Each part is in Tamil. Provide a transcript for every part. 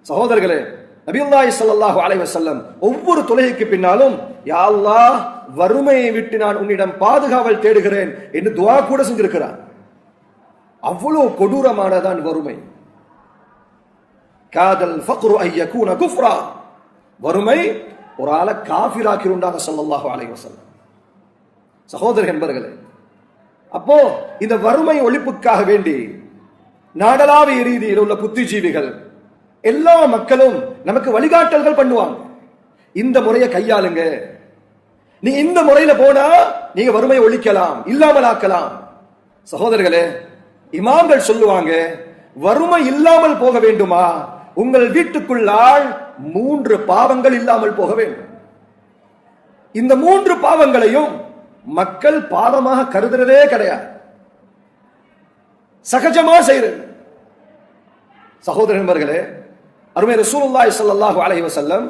சகோதரர்களே, நபியுல்லாஹி ஸல்லல்லாஹு அலைஹி வஸல்லம் ஒவ்வொரு தொழுகைக்கு பின்னாலும் யா அல்லாஹ் வறுமையை விட்டு நான் உன்னிடம் பாதுகாவல் தேடுகிறேன் என்று துஆ கூட செஞ்சிருக்கிறார். அவ்வளவு கொடூரமானதான் வறுமை. காதல் ஃபக்ரு ஐயகூன குஃப்ரா, வறுமை ஒரு ஆளை காஃபிராக்கிருண்டாங்க ஸல்லல்லாஹு அலைஹி வஸல்லம். சகோதர என்பர்களே, அப்போ இந்த வறுமை ஒழிப்புக்காக வேண்டி நாடளாவிய ரீதியில் உள்ள புத்திஜீவிகள் எல்லா மக்களும் நமக்கு வழிகாட்டல்கள் பண்ணுவாங்க. இந்த முறையை கையாளுங்க, நீ இந்த முறையில போனா நீங்க வறுமையை ஒழிக்கலாம், இல்லாமல் ஆக்கலாம். சகோதரர்களே, இமாம்கள் சொல்லுவாங்க, வறுமை இல்லாமல் போக வேண்டுமா, உங்கள் வீட்டுக்குள்ளால் 3 பாவங்கள் இல்லாமல் போக வேண்டும். இந்த 3 பாவங்களையும் மக்கள் பாவமாக கருதுறதே கிடையாது, சகஜமா செய்யறது. சகோதர நண்பர்களே, அருமை ரசூலுல்லாஹி ஸல்லல்லாஹு அலைஹி வஸல்லம்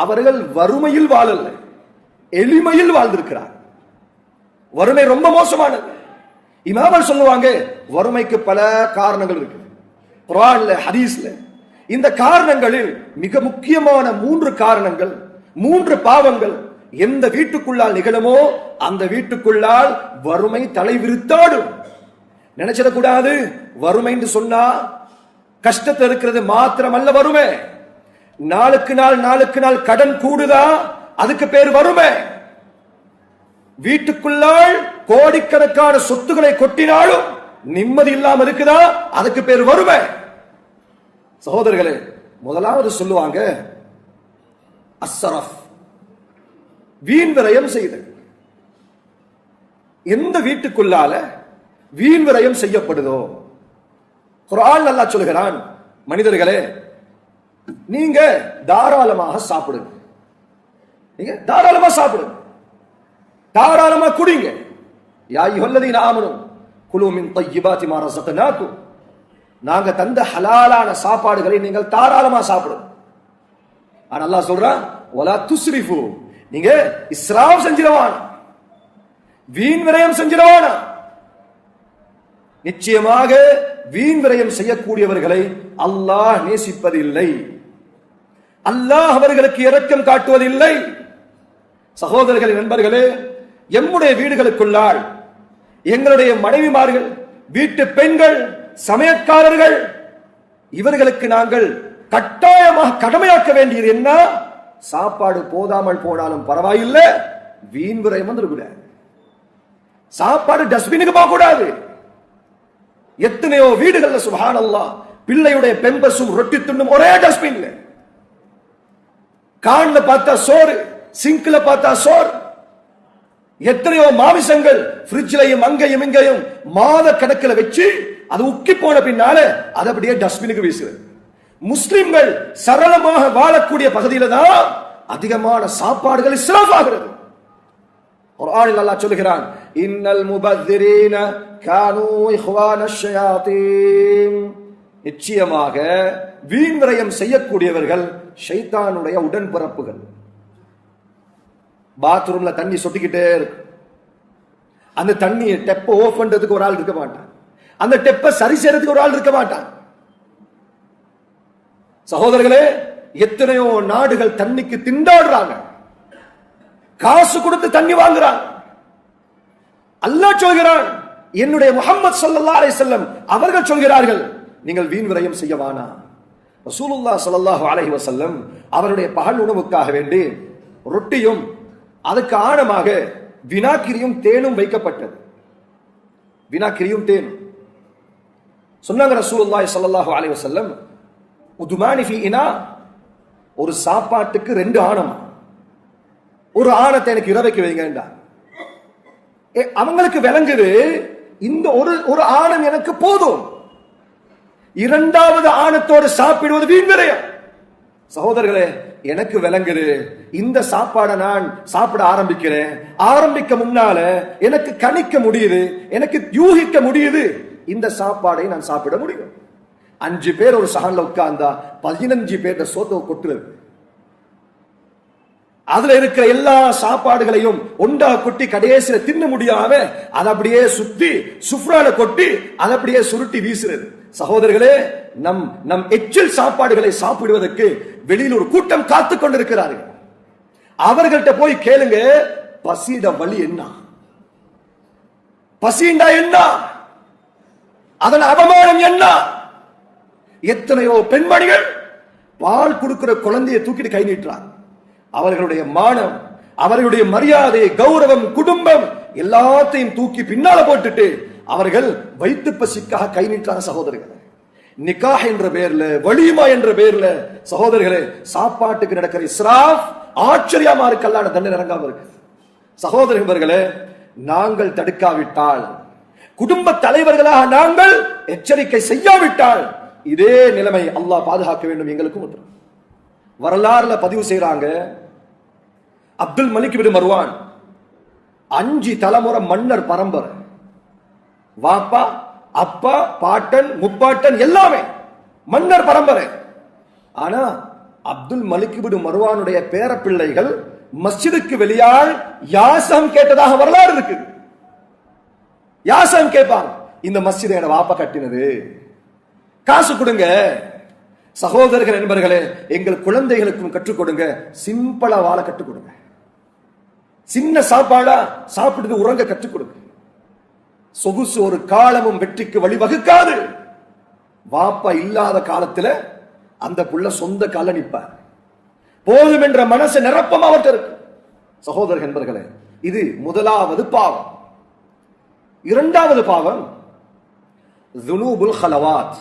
அவர்கள் வறுமையில் வாழல, எளிமையில் வாழ்ந்திருக்கிறார். வறுமை ரொம்ப மோசமானது. இமாம்கள் சொல்லுவாங்க, வறுமைக்கு பல காரணங்கள் இருக்கு குர்ஆன்ல ஹதீஸ்ல. இந்த காரணங்களில் மிக முக்கியமான 3 காரணங்கள், 3 பாவங்கள் எந்த வீட்டுக்குள்ளால் நிகழுமோ அந்த வீட்டுக்குள்ளால் வறுமை தலைவிரித்தாடும். நினைச்சிடக்கூடாது வறுமை என்று சொன்னா கஷ்டத்தில் இருக்கிறது மாத்திரமல்ல வறுமை. நாளுக்கு நாள் கடன் கூடுதா, அதுக்கு பேர் வறுமை. வீட்டுக்குள்ளால் கோடிக்கணக்கான சொத்துக்களை கொட்டினாலும் நிம்மதி இல்லாம இருக்குதா, அதுக்கு பேர் வறுமை. சகோதரர்களே, முதலாவது சொல்லுவாங்க அஸ்ஸரஃப், வீண் விரயம் செய்தல். எந்த வீட்டுக்குள்ளால வீண் விரயம் செய்யப்படுதோ, குர்ஆன் அல்லாஹ் சொல்கிறான், மனிதர்களே நீங்க தாராளமாக சாப்பிடுங்க, நீங்க தாராளமா சாப்பிடுங்க, தாராளமா குடிங்க. யா அய்யுஹல்லதீன ஆமனூ குலூ மின் தய்யிபாத்தி மா ரஸக்னாக்கும், நாங்க தந்த ஹலாலான சாப்பாடுகளை நீங்கள் தாராளமா சாப்பிடுங்க. ஆனா அல்லாஹ் சொல்றான், வலா துஸ்ரிஃபு, நீங்க இஸ்ராஃப் செஞ்சிரவானா, வீண் விரயம் செஞ்சிரவானா. நிச்சயமாக வீண் விரயம் செய்யக்கூடியவர்களை அல்லாஹ் நேசிப்பதில்லை, அல்லாஹ் அவர்களுக்கு இரக்கம் காட்டுவதில்லை. சகோதரர்களே, நண்பர்களே, எம்முடைய வீடுகளுக்குள்ளால் எங்களுடைய மனைவிமார்கள், வீட்டு பெண்கள், சமையற்காரர்கள், இவர்களுக்கு நாங்கள் கட்டாயமாக கடமையாக்க வேண்டியது என்ன? சாப்பாடு போதாமல் போனாலும் பரவாயில்லை, வீண் விரயம் வந்துடக்கூடாது. சாப்பாடு டஸ்ட்பினுக்கு போக கூடாது. எத்தனையோ வீடுகள்ல சுப்ஹானல்லாஹ் பிள்ளையுடைய பெம்பஸும் ரொட்டி துண்டும் ஒரே டஸ்ட்பின்ல. கான்ல பார்த்தா சோறு, சிங்க்ல பார்த்தா சோறு. எத்தனையோ மாமிசங்கள் ஃப்ரிட்ஜ்லயும் அங்கேயும் இங்கேயும் மாத கணக்கில் வச்சு அது உக்கி போன பின்னால அதை அப்படியே டஸ்ட்பினுக்கு வீசுறது. முஸ்லிம்கள் சரளமாக வாழக்கூடிய பகுதியில தான் அதிகமான சாப்பாடுகள் இஸ்ராஃப் ஆகிறது. குர்ஆனில் அல்லாஹ் சொல்கிறான், இன்னல் முபذிரீன கானூ இஹ்வானஷ் ஷயாத்தீன், நிச்சயமாக வீண் விரயம் செய்யக்கூடியவர்கள் ஷைத்தானுடைய உடன்பிறப்புகள். பாத்ரூம்ல தண்ணி சொட்டிக்கிட்டே இருக்கு, அந்த தண்ணியை டெப்ப ஆஃப் பண்றதுக்கு ஒரு ஆள் இருக்க மாட்டான், அந்த டெப்ப சரி செய்யறதுக்கு ஒரு ஆள் இருக்க மாட்டான். சகோதரர்களே, எத்தனையோ நாடுகள் தண்ணிக்கு திண்டாடுறாங்க, காசு கொடுத்து தண்ணி வாங்குறாங்க. அல்லாஹ் சொல்கிறான், என்னுடைய முஹம்மது ஸல்லல்லாஹு அலைஹி வஸல்லம் அவர்கள் சொல்கிறார்கள், நீங்கள் வீண் விரயம் செய்ய வேண்டாம். ரசூலுல்லாஹ் ஸல்லல்லாஹு அலைஹி வஸல்லம் அவருடைய பகல் உணவுக்காக வேண்டி ரொட்டியும் அதுக்கு ஆழமாக வினாக்கிரியும் தேனும் வைக்கப்பட்டது. வினாக்கிரியும் தேனும் சொன்னாங்க ரசூலுல்லாஹி ஸல்லல்லாஹு அலைஹி வஸல்லம், உதுமானி ஃபீ இனா, ஒரு சாப்பாட்டுக்கு 2 ஆணம், ஒரு ஆணத்தை எனக்கு இரவைக்கு வைங்கண்டா. அவங்களுக்கு விளங்குது, இந்த ஒரு ஆணம் எனக்கு போதும், 2வது ஆணத்தோடு சாப்பிடுவது வீண் விரயம். சகோதரர்களே, எனக்கு விளங்குது, இந்த சாப்பாடை நான் சாப்பிட ஆரம்பிக்க முன்னால எனக்கு கணிக்க முடியுது, எனக்கு யூகிக்க முடியுது, இந்த சாப்பாடை நான் சாப்பிட முடியும். 5 பேர் ஒரு சஹன்ல உட்கார்ந்தா 15 பேர் சோத்தை கொட்டுறது. அதுல இருக்கிற எல்லா சாப்பாடுகளையும் ஒன்றா கொட்டி கடைசியில தின்ன முடியாம அதை அப்படியே சுத்தி சுஃப்ரால கொட்டி அதை அப்படியே சுருட்டி வீசுறது. சகோதரர்களே, நம் எச்சில் சாப்பாடுகளை சாப்பிடுவதற்கு வெளியில் ஒரு கூட்டம் காத்து கொண்டிருக்கிறார்கள். அவர்கள்ட்ட போய் கேளுங்க, பசிட வழி என்ன, பசிண்டா என்ன, அதன் அவமானம் என்ன? எத்தனையோ பெண்மணிகள் பால் கொடுக்கிற குழந்தையை தூக்கிட்டு கை நீட்டுறாங்க. அவர்களுடைய மானம், அவர்களுடைய மரியாதை, கௌரவம், குடும்பம் எல்லாத்தையும் தூக்கி பின்னால போட்டுட்டு அவர்கள் வயிற்று பசிக்காக கை நீட்டான சகோதரர்கள். நிக்காஹ் என்ற பெயர்ல, வலிமா என்ற பெயர்ல சகோதரர்களே சாப்பாட்டுக்கு நடக்கிற இஸ்ராஃப் ஆச்சரியமா இருக்கு. அல்லாஹ் தண்டனை இறங்காம இருக்கு. சகோதரர்களே, நாங்கள் தடுக்காவிட்டால், குடும்ப தலைவர்களாக நாங்கள் எச்சரிக்கை செய்யாவிட்டால் இதே நிலைமை அல்லாஹ் பாதுகாக்க வேண்டும். எங்களுக்கும் வரலாறுல பதிவு செய்யறாங்க, அப்துல் மலிக் பின் மர்வான் 5 தலைமுறை மன்னர் பரம்பரை, வாப்பா, அப்பா, பாட்டன், முப்பாட்டன் எல்லாமே மன்னர் பரம்பரை. ஆனா அப்துல் மலிக் பின் மர்வானுடைய பேர பிள்ளைகள் மஸ்ஜிதுக்கு வெளியால் யாசம் கேட்டதாக வரலாறு இருக்கு. யாசம் கேட்பாங்க, இந்த மஸ்ஜிதை என் வாப்பா கட்டினது, காசு கொடுங்க. சகோதரர்கள் என்பர்களே, எங்கள் குழந்தைகளுக்கும் கற்றுக் கொடுங்க, சிம்பிளா வாழ கற்றுக் கொடுங்க. சின்ன சாப்பாடா சாப்பிட்டு உறங்க கற்றுக் கொடுங்க. சொகுசு ஒரு காலமும் வெற்றிக்கு வழிவகுக்காது. வாப்பா இல்லாத காலத்துல அந்த புள்ள சொந்த கால நிற்பார். போதும் என்ற மனசு நிரப்பம் அவர்கிட்ட இருக்கு. சகோதரர்கள் என்பர்களே, இது முதலாவது பாவம். இரண்டாவது பாவம் துனூபுல் ஹலவாத்,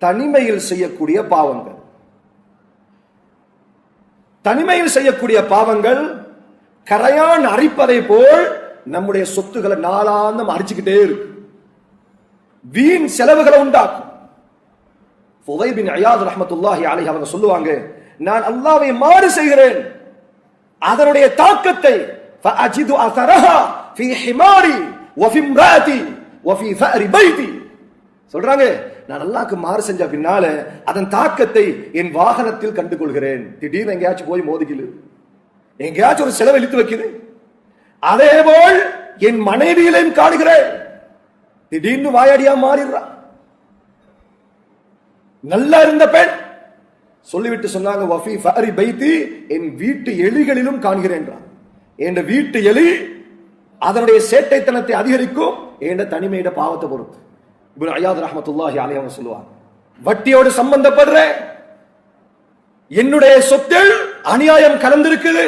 தனிமையில் செய்யக்கூடிய பாவங்கள். தனிமையில் செய்யக்கூடிய பாவங்கள் கரையான் அரிப்பதை போல் நம்முடைய சொத்துக்களை நாளாந்தம் அரிச்சுக்கிட்டே இருக்கு, வீண் செலவுகளை உண்டாக்கும். ஃபுதைல் பின் இயாத் ரஹ்மத்துல்லாஹி அலைஹி அவங்க சொல்லுவாங்க, நான் அல்லாஹ்வை மாறு செய்கிறேன், அதனுடைய தாக்கத்தை ஃபஅஜிது அஸரஹா ஃபீ ஹிமாரி வஃபி இம்ராஅதி வஃபி ஃபஅரி பைதி. சொல்றாங்க, நான் அல்லாஹ்க்கு மாறு செஞ்ச பின்னால அதன் தாக்கத்தை என் வாகனத்தில் கண்டுகொள்கிறேன். திடீர்னு எங்கேயாச்சும் போய் மோதிக்கிது, எங்கேயாச்சும் ஒரு செலவு இழுத்து வைக்குது. அதே போல் என் மனைவியிலையும் காணுகிறேன், திடீர்னு வாயாடியா மாறிடுறான். நல்லா இருந்த பெண் சொல்லிவிட்டு சொன்னாங்க, வஃபி ஃபஅரி பைதி, என் வீட்டு எலிகளிலும் காண்கிறேன். என் வீட்டு எலி அதனுடைய சேட்டைத்தனத்தை அதிகரிக்கும் என்ற தனிமையிட பாவத்தை பொறுத்து. இப்னு இயாத் ரஹ்மத்துல்லாஹி அலைஹி அவங்க சொல்லுவாங்க, வட்டியோடு சம்பந்தப்படுற என்னுடைய சொத்தில் அநியாயம் கலந்திருக்குது,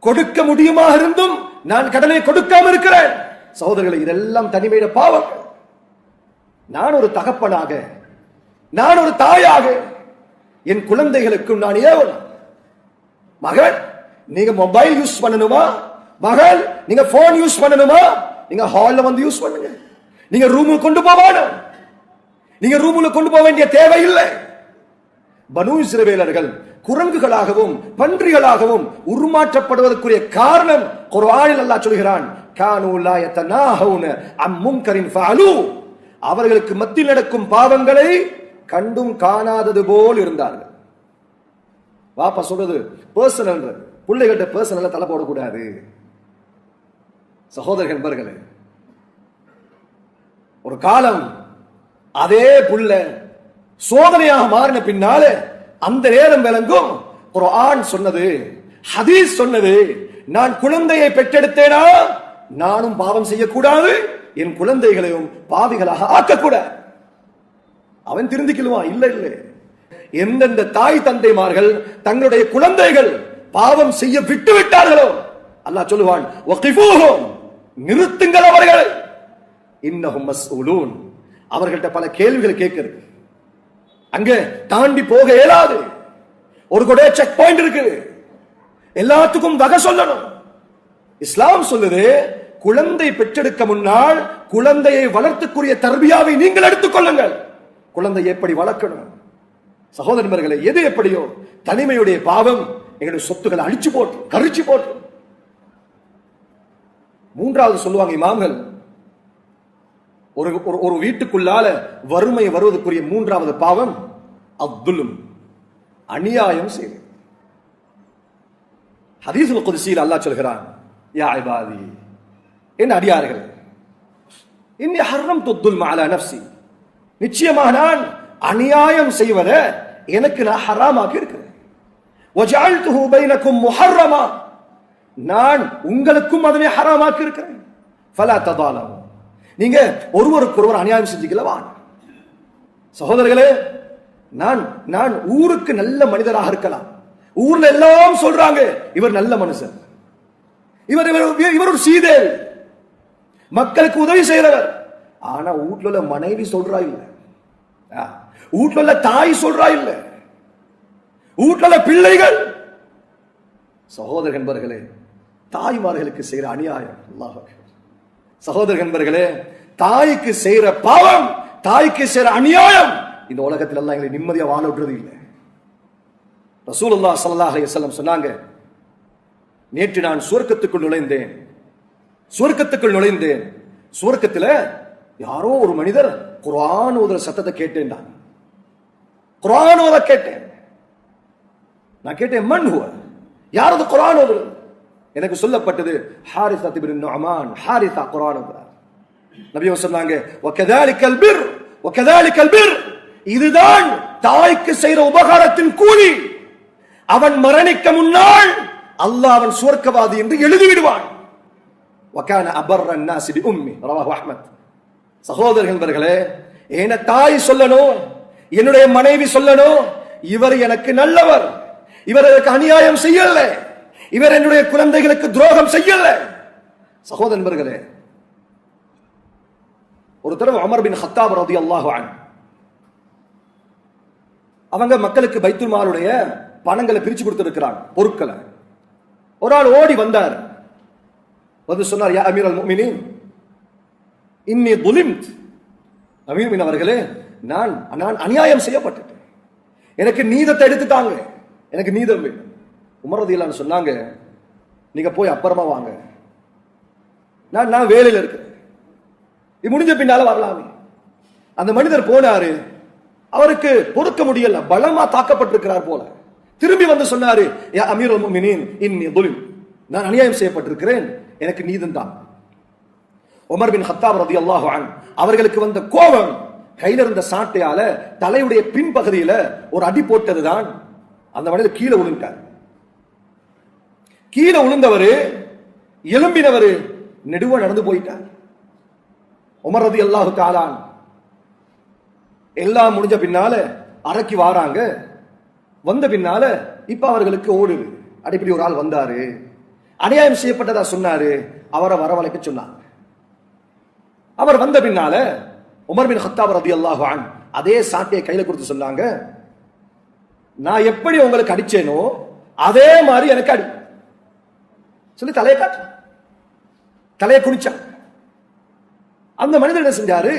கொடுக்க முடியுமா இருந்தும் நான் கடனை கொடுக்காம இருக்கிறேன். சகோதரர்களே, இதெல்லாம் தனிமையிட பாவம். நான் ஒரு தகப்பனாக, நான் ஒரு தாயாக என் குழந்தைகளுக்கும் நான் ஏவணும், மகள் நீங்க மொபைல் யூஸ் பண்ணணுமா, மகள் நீங்க போன் யூஸ் பண்ணணுமா, நீங்க ஹால்ல வந்து யூஸ் பண்ணுங்க, நீங்க ரூமுக்கு கொண்டு போவானும், நீங்க ரூமுக்கு கொண்டு போக வேண்டிய தேவை இல்லை. பனூ இஸ்ரவேலர்கள் குரங்குகளாகவும் பன்றிகளாகவும் உருமாற்றப்படுவதற்குரிய காரணம் குர்ஆனில் அல்லாஹ் சொல்கிறான், கானூ லா யதனாஹூன அம் முன்கரின் ஃபஅலூ, அவர்களுக்கு மத்தியில் நடக்கும் பாவங்களை கண்டும் காணாதது போல் இருந்தார்கள். வாப்பா சொல்றது பர்சனல், பிள்ளைகள்ட்ட பர்சனல்ல தலை போடக்கூடாது. சகோதரர்கள் என்பர்களே, ஒரு காலம் அதே புள்ள சோதனையாக மாறின பின்னால அந்த நேரம் விளங்கும். குர்ஆன் சொன்னது, ஹதீஸ் சொன்னது, நான் குழந்தையை பெற்றெடுத்தேனா நானும் பாவம் செய்யக்கூடாது, என் குழந்தைகளையும் பாவிகளாக ஆக்கக்கூடாது. அவன் திருந்திக்கிடுவான். இல்ல இல்ல, எந்தெந்த தாய் தந்தைமார்கள் தங்களுடைய குழந்தைகள் பாவம் செய்ய விட்டு விட்டார்களோ அல்லாஹ் சொல்லுவான், வகிஃபூஹும், நிறுத்துங்கள் அவர்களை, இன்னஹும் மஸ்ஊலூன், அவர்கள்ட்ட பல கேள்விகள் கேட்கிறது. அங்க தாண்டி போக இயலாது. ஒரு கூட செக் பாயிண்ட் இருக்கு, எல்லாத்துக்கும் வகை சொல்லணும். இஸ்லாம் சொல்லுது, குழந்தை பெற்றெடுக்க முன்னால் குழந்தையை வளர்த்துக்குரிய தர்பியாவை நீங்கள் எடுத்துக் கொள்ளுங்கள். குழந்தை எப்படி வளர்க்கணும். சகோதரர்களே, எது எப்படியோ தனிமையுடைய பாவம் எங்களுடைய சொத்துக்களை அழிச்சு போட்டு கரிச்சு போட்டு. மூன்றாவது சொல்லுவாங்க இமாம்கள், ஒரு வீட்டுக்குள்ளால வறுமை வருவதற்குரிய மூன்றாவது பாவம் அத்துலும், அநியாயம் செய்வது. ஹதீஸுல் குத்ஸியில் அல்லாஹ் சொல்கிறான், யா இபாதி, என் அடியார்களே, இன்னி ஹர்ரம்து துல்ம அலா நஃப்ஸி, நிச்சயமாக நான் அநியாயம் செய்வதை எனக்கு நான் ஹராமாக்கி இருக்கிறேன். வஜஅல்துஹு பைனக்கும் முஹர்ரமா, நான் உங்களுக்கும் அதனை ஹராமாக்கி இருக்கிறேன். ஃபலா ததாலமு, நீங்க ஒருவருக்கொருவர் அநியாயம் செஞ்சுக்கலவா. சகோதரர்களே, நான் ஊருக்கு நல்ல மனிதராக இருக்கலாம். ஊர்ல எல்லாம் சொல்றாங்க இவர் நல்ல மனுஷன், இவர் ஒரு சீதேவி, மக்களுக்கு உதவி செய்யறவர். ஆனா வீட்டுல உள்ள மனைவி சொல்றா இல்ல, வீட்டுல உள்ள தாய் சொல்றா இல்ல, வீட்டுல உள்ள பிள்ளைகள். சகோதர நண்பர்களே, தாய்மார்களுக்கு செய்யற அநியாயம் அல்லாஹ் அக்பர். சகோதர நண்பர்களே, தாய்க்கு செய்யற பாவம், தாய்க்கு செய்யற அநியாயம் இந்த உலகத்தில் எல்லாம் எங்களை நிம்மதியா வாழ விடுறது இல்லை. ரசூலுல்லாஹ் ஸல்லல்லாஹு அலைஹி வஸல்லம் சொன்னாங்க, நேற்று நான் சுவர்க்கத்துக்குள் நுழைந்தேன். சுவர்க்கத்தில் யாரோ ஒரு மனிதர் குர்ஆன் ஓதுற சத்தத்தை கேட்டேன். குர்ஆன் ஓத கேட்டேன். நான் கேட்டேன், மன் ஹுவ, யார் அது குர்ஆன் ஓதுறது? எனக்கு சொல்லப்பட்டது ஹாரிஸா இப்னு நுஅமான். ஹாரிஸா குர்ஆன் ஓதுறார். நபி சொன்னாங்க, வகதாலிகல் பிர், வகதாலிகல் பிர், இதுதான் தாய்க்கு செய்யற உபகாரத்தின் கூலி. அவன் மரணிக்க முன்னால் அல்லாஹ் அவன் சுவர்க்கவாதி என்று எழுதி விடுவான். வகான அபர்ரன் நாஸி பி உம்மி, ரவாஹு அஹ்மத். சகோதரர்களே, என்ன தாய் சொல்லணும், என்னுடைய மனைவி சொல்லணும், இவர் எனக்கு நல்லவர், இவர் எனக்கு அநியாயம் செய்யல, இவர் என்னுடைய குழந்தைகளுக்கு துரோகம் செய்யல. சகோதரர்களே, ஒரு தடவை உமர் பின் கத்தாப் ரலியல்லாஹு அன்ஹு அவங்க மக்களுக்கு பைத்துல் மாலுடைய பணங்களை பிரிச்சு கொடுத்திருக்கிறாங்க, பொருட்களை. ஒரு ஆள் ஓடி வந்தார், வந்து சொன்னார், யா அமீரல் முஃமினீன், இன்னி துலிம்த், அமீர் பின் அவர்களே, நான் அநியாயம் செய்யப்பட்டேன், எனக்கு நீதத்தை எடுத்துட்டாங்க, எனக்கு நீதம் வேண்டும். உமர் ரலியல்லாஹு அன்ஹு சொன்னாங்க, நீங்க போய் அப்புறமா வாங்க, நான் வேலையில் இருக்கிறேன், இது முடிஞ்ச பின்னால வரலாமே. அந்த மனிதர் போனாரு, அவருக்கு பொறுக்க முடியல, பலமா தாக்கப்பட்டிருக்கிறார் போல. திரும்பி வந்து சொன்னாரு, யா அமீருல் முஃமினீன், இன்னி துலிம், நான் அநியாயம் செய்யப்பட்டிருக்கிறேன், எனக்கு நீதம் தான். உமர் பின் கத்தாப் ரலியல்லாஹு அன்ஹு அவர்களுக்கு வந்த கோபம், கையில இருந்த சாட்டையால தலையுடைய பின்பகுதியில ஒரு அடி போட்டதுதான். அந்த மனிதர் கீழே விழுந்தார். கீழே விழுந்தவரு எலும்பினவரு நெடுவா நடந்து போயிட்டார். உமர் ரலியல்லாஹு தஆலா எல்லாம் முடிஞ்ச பின்னால அறைக்கு வாராங்க. வந்த பின்னால இப்ப அவர்களுக்கு ஓடுது, அடிப்படி ஒரு ஆள் வந்தாரு, அநியாயம் செய்யப்பட்டதா சொன்னாரு, அவரை வரவழைக்க சொன்னாங்க. அவர் வந்த பின்னால உமர் பின் கத்தாப் ரலியல்லாஹு அன்ஹு அதே சாட்டையை கையில கொடுத்து சொன்னாங்க, நான் எப்படி உங்களுக்கு அடிச்சேனோ அதே மாதிரி எனக்கு அடி சொல்லி தலையை காட்டு, தலையை குனிச்சான். அந்த மனிதர் என்ன செஞ்சாரு,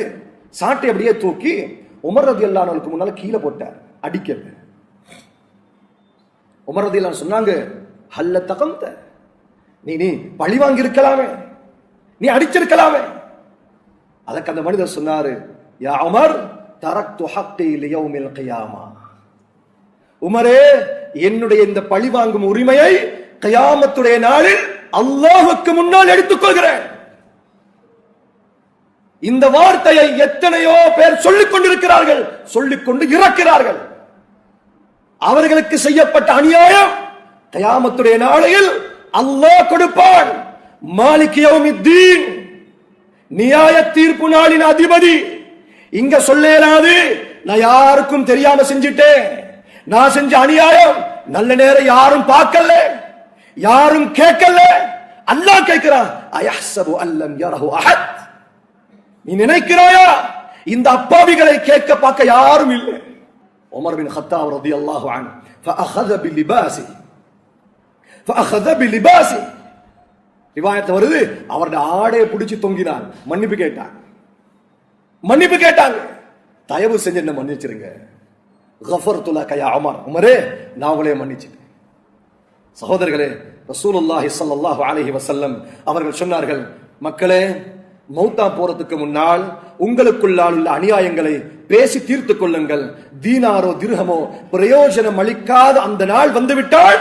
சாட்டை அப்படியே தூக்கி உமர் ரலியல்லாஹு அன்ஹுக்கு முன்னால கீழே போட்டார், அடிக்கிறது. உமர் ரலியல்லாஹு அன்ஹு சொன்னாங்க, ஹல்ல தகம்த, நீ பழி வாங்கி இருக்கலாமே, நீ அடிச்சிருக்கலாமே. அதற்கு அந்த மனிதர் சொன்னாரு, யா உமர், தரக்து ஹக்கி லியௌமில் கியாமா, உமரே, என்னுடைய இந்த பழி வாங்கும் உரிமையை கியாமத்துடைய நாளில் அல்லாஹ்வுக்கு முன்னால் எடுத்துக்கொள்கிறேன். இந்த வார்த்தையை எத்தனையோ பேர் சொல்லிக் கொண்டிருக்கிறார்கள், சொல்லிக் கொண்டு இறக்கிறார்கள். அவர்களுக்கு செய்யப்பட்ட அநியாயம் கியாமத்துடைய நாளையில் அல்லாஹ் கொடுப்பான். மாலிக் யௌமித்தீன், நியாய தீர்ப்பு நாளின் அதிபதி. இங்க சொல்லேராது, நான் யாருக்கும் தெரியாம செஞ்சிட்டேன், நான் செஞ்ச அநியாயம் நல்ல நேரம் யாரும் பார்க்கல, யாரும் கேட்கல. அல்லாஹ் கேட்கிறான், அயஹ்சபு அல்லம் யரஹு அஹத், நீ நினைக்கிறாயா இந்த அப்பாவிகளை கேட்க பார்க்க யாரும் இல்லை. உமர் பின் கத்தாப் ரலியல்லாஹு அன்ஹு ஃபஅഖذ பிலிபாசி, ரிவாயத் வருது, அவருடைய ஆடையை பிடிச்சு தொங்கினான், மன்னிப்பு கேட்டாங்க. தயவு செஞ்சு என்ன மன்னிச்சிருங்க. கஃபர்து லக யா உமர், உமரே நான் உங்களை மன்னிச்சிட்டேன். சகோதரர்களே, ரசூலுல்லாஹி ஸல்லல்லாஹு அலைஹி வஸல்லம் அவர்கள் சொன்னார்கள், மக்களே, மௌத்தா போறதுக்கு முன்னால் உங்களுக்குள்ளால் உள்ள அநியாயங்களை பேசி தீர்த்து கொள்ளுங்கள். தீனாரோ திர்ஹமோ பிரயோஜனம் அளிக்காத அந்த நாள் வந்துவிட்டால்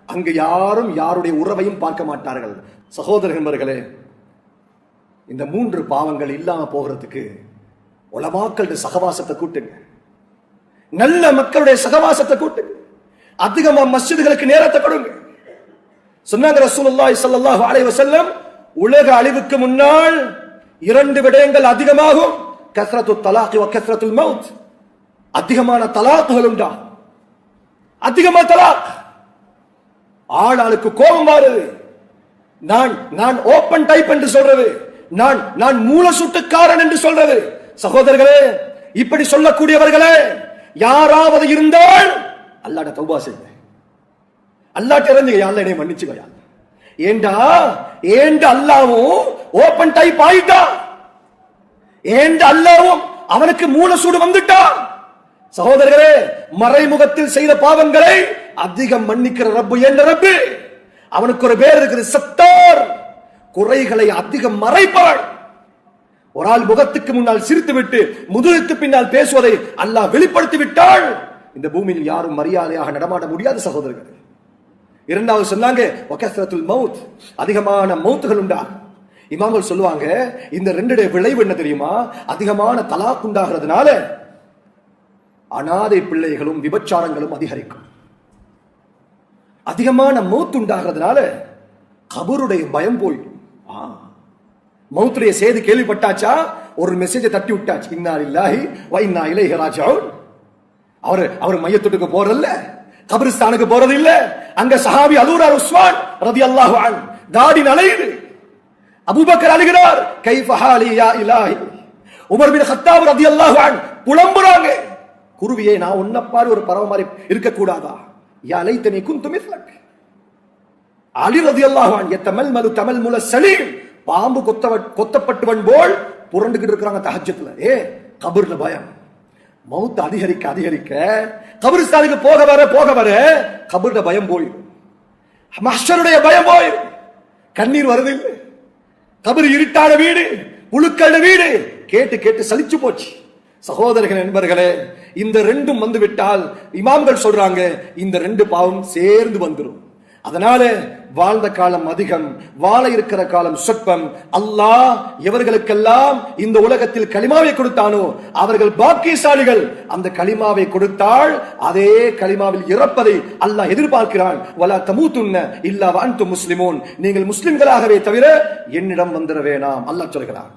அங்கு யாரும் யாருடைய உறவையும் பார்க்க மாட்டார்கள். சகோதரர்களே, இந்த 3 பாவங்கள் இல்லாம போகிறதுக்கு உலமாக்களுடைய சகவாசத்தை கூட்டுங்க, நல்ல மக்களுடைய சகவாசத்தை கூட்டுங்க, அதிகமா மஸ்ஜிதுகளுக்கு நேரத்தை கொடுங்க. சொன்னாங்க ரசூலுல்லாஹி ஸல்லல்லாஹு அலைஹி வஸல்லம், உலக அழிவுக்கு முன்னால் 2 விடயங்கள் அதிகமாகும். கஸ்ரத்து தலாக் வ கஸ்ரத்துல் மௌத். அதிகமான தலாக்குகள் உண்டா, அதிகமான தலாக். ஆளாளுக்கு கோபம் வருது. நான் ஓபன் டைப் என்று சொல்றது, நான் மூல சுட்டுக்காரன் என்று சொல்றது. சகோதரர்களே, இப்படி சொல்லக்கூடியவர்களே யாராவது இருந்தால் அல்லாஹ்ட தௌபா செய்யுங்க, அல்லாஹ்ட்ட இறங்குங்க, யா அல்லாஹ் என்னை மன்னிச்சுக்கயா. ஏண்டா அல்லாஹ்வும் ஓபன் டைப் ஆயிட்டா, ஏண்டா அல்லாஹ்வும் அவனுக்கு மூல சூடு வந்துட்டா. சகோதரர்களே, மறைமுகத்தில் செய்த பாவங்களை அதிகம் மன்னிக்கிற ரப்பு என்ற ரப்பு. அவனுக்கு ஒரு பேர் இருக்குது, சத்தார். குறைகளை அதிகம் மறைப்பாள். ஒரு ஆள் முகத்துக்கு முன்னால் சிரித்து விட்டு முதுகுக்கு பின்னால் பேசுவதை அல்லாஹ் வெளிப்படுத்தி விட்டால் இந்த பூமியில் யாரும் மரியாதையாக நடமாட முடியாது. சகோதரர்களே, இரண்டாவது சொன்னாங்க வகஸ்ரத்துல் மௌத். அதிகமான மௌத்துகள் உண்டா. இமாம்கள் சொல்லுவாங்க, இந்த 2 விளைவு என்ன தெரியுமா? அதிகமான தலாக் உண்டாகிறதுனால அனாதை பிள்ளைகளும் விபச்சாரங்களும் அதிகரிக்கும். அதிகமான மௌத் உண்டாகிறதுனால கபருடைய பயம் போயிடும். மௌத்துடைய செய்தி கேள்விப்பட்டாச்சா, ஒரு மெசேஜை தட்டி விட்டாச்சு, இன்னா லில்லாஹி வ இன்னா இலைஹி ராஜிஊன். அவர் மையத்துக்கு போறதில்ல, கபிரிஸ்தானுக்கு போறது இல்ல. அங்க சஹாபி அலூரார் உஸ்மான் ரலியல்லாஹு அன்ஹு தாடி நலையுது. அபூபக்கர் அழுகிறார், கைஃப ஹாலி யா இலாஹி. உமர் பின் கத்தாப் ரலியல்லாஹு அன்ஹு புலம்புறாங்க, குருவியே நான் உன்ன பாரு ஒரு பறவை மாதிரி இருக்க கூடாதா? யா லைத்தனி குன்து மிஸ்லக். அலி ரலியல்லாஹு அன்ஹு யதமல்மலு தமல்முல சலீம். பாம்பு கொத்தப்பட்டவன் போல் புரண்டுகிட்டு இருக்கிறாங்க தஹஜ்ஜுத்ல. கபர்ல பயம். மௌத் அதிகரிக்க அதிகரிக்க கபிரிஸ்தானுக்கு போக வர கபர்ல பயம் போயிடும், மஹ்ஷருடைய பயம் போயிடும். கண்ணீர் வருது இல்லை. கபர் இருட்டான வீடு, புழுக்கள வீடு. கேட்டு கேட்டு சலிச்சு போச்சு. சகோதரர்கள் நண்பர்களே, இந்த 2 வந்து விட்டால் இமாம்கள் சொல்றாங்க இந்த 2 பாவம் சேர்ந்து வந்துடும். அதனால வாழ்ந்த காலம் அதிகம், வாழ இருக்கிற காலம் சொற்பம். அல்லாஹ் எவர்களுக்கெல்லாம் இந்த உலகத்தில் கலிமாவை கொடுத்தானோ அவர்கள் பாக்கியசாலிகள். அந்த கலிமாவை கொடுத்தால் அதே கலிமாவில் இறப்பதை அல்லாஹ் எதிர்பார்க்கிறான். வலா தமூதுன்ன இல்லா வ அன்தும் முஸ்லிமூன். நீங்கள் முஸ்லிம்களாகவே தவிர என்னிடம் வந்துட வேணாம் அல்லாஹ் சொல்கிறான்.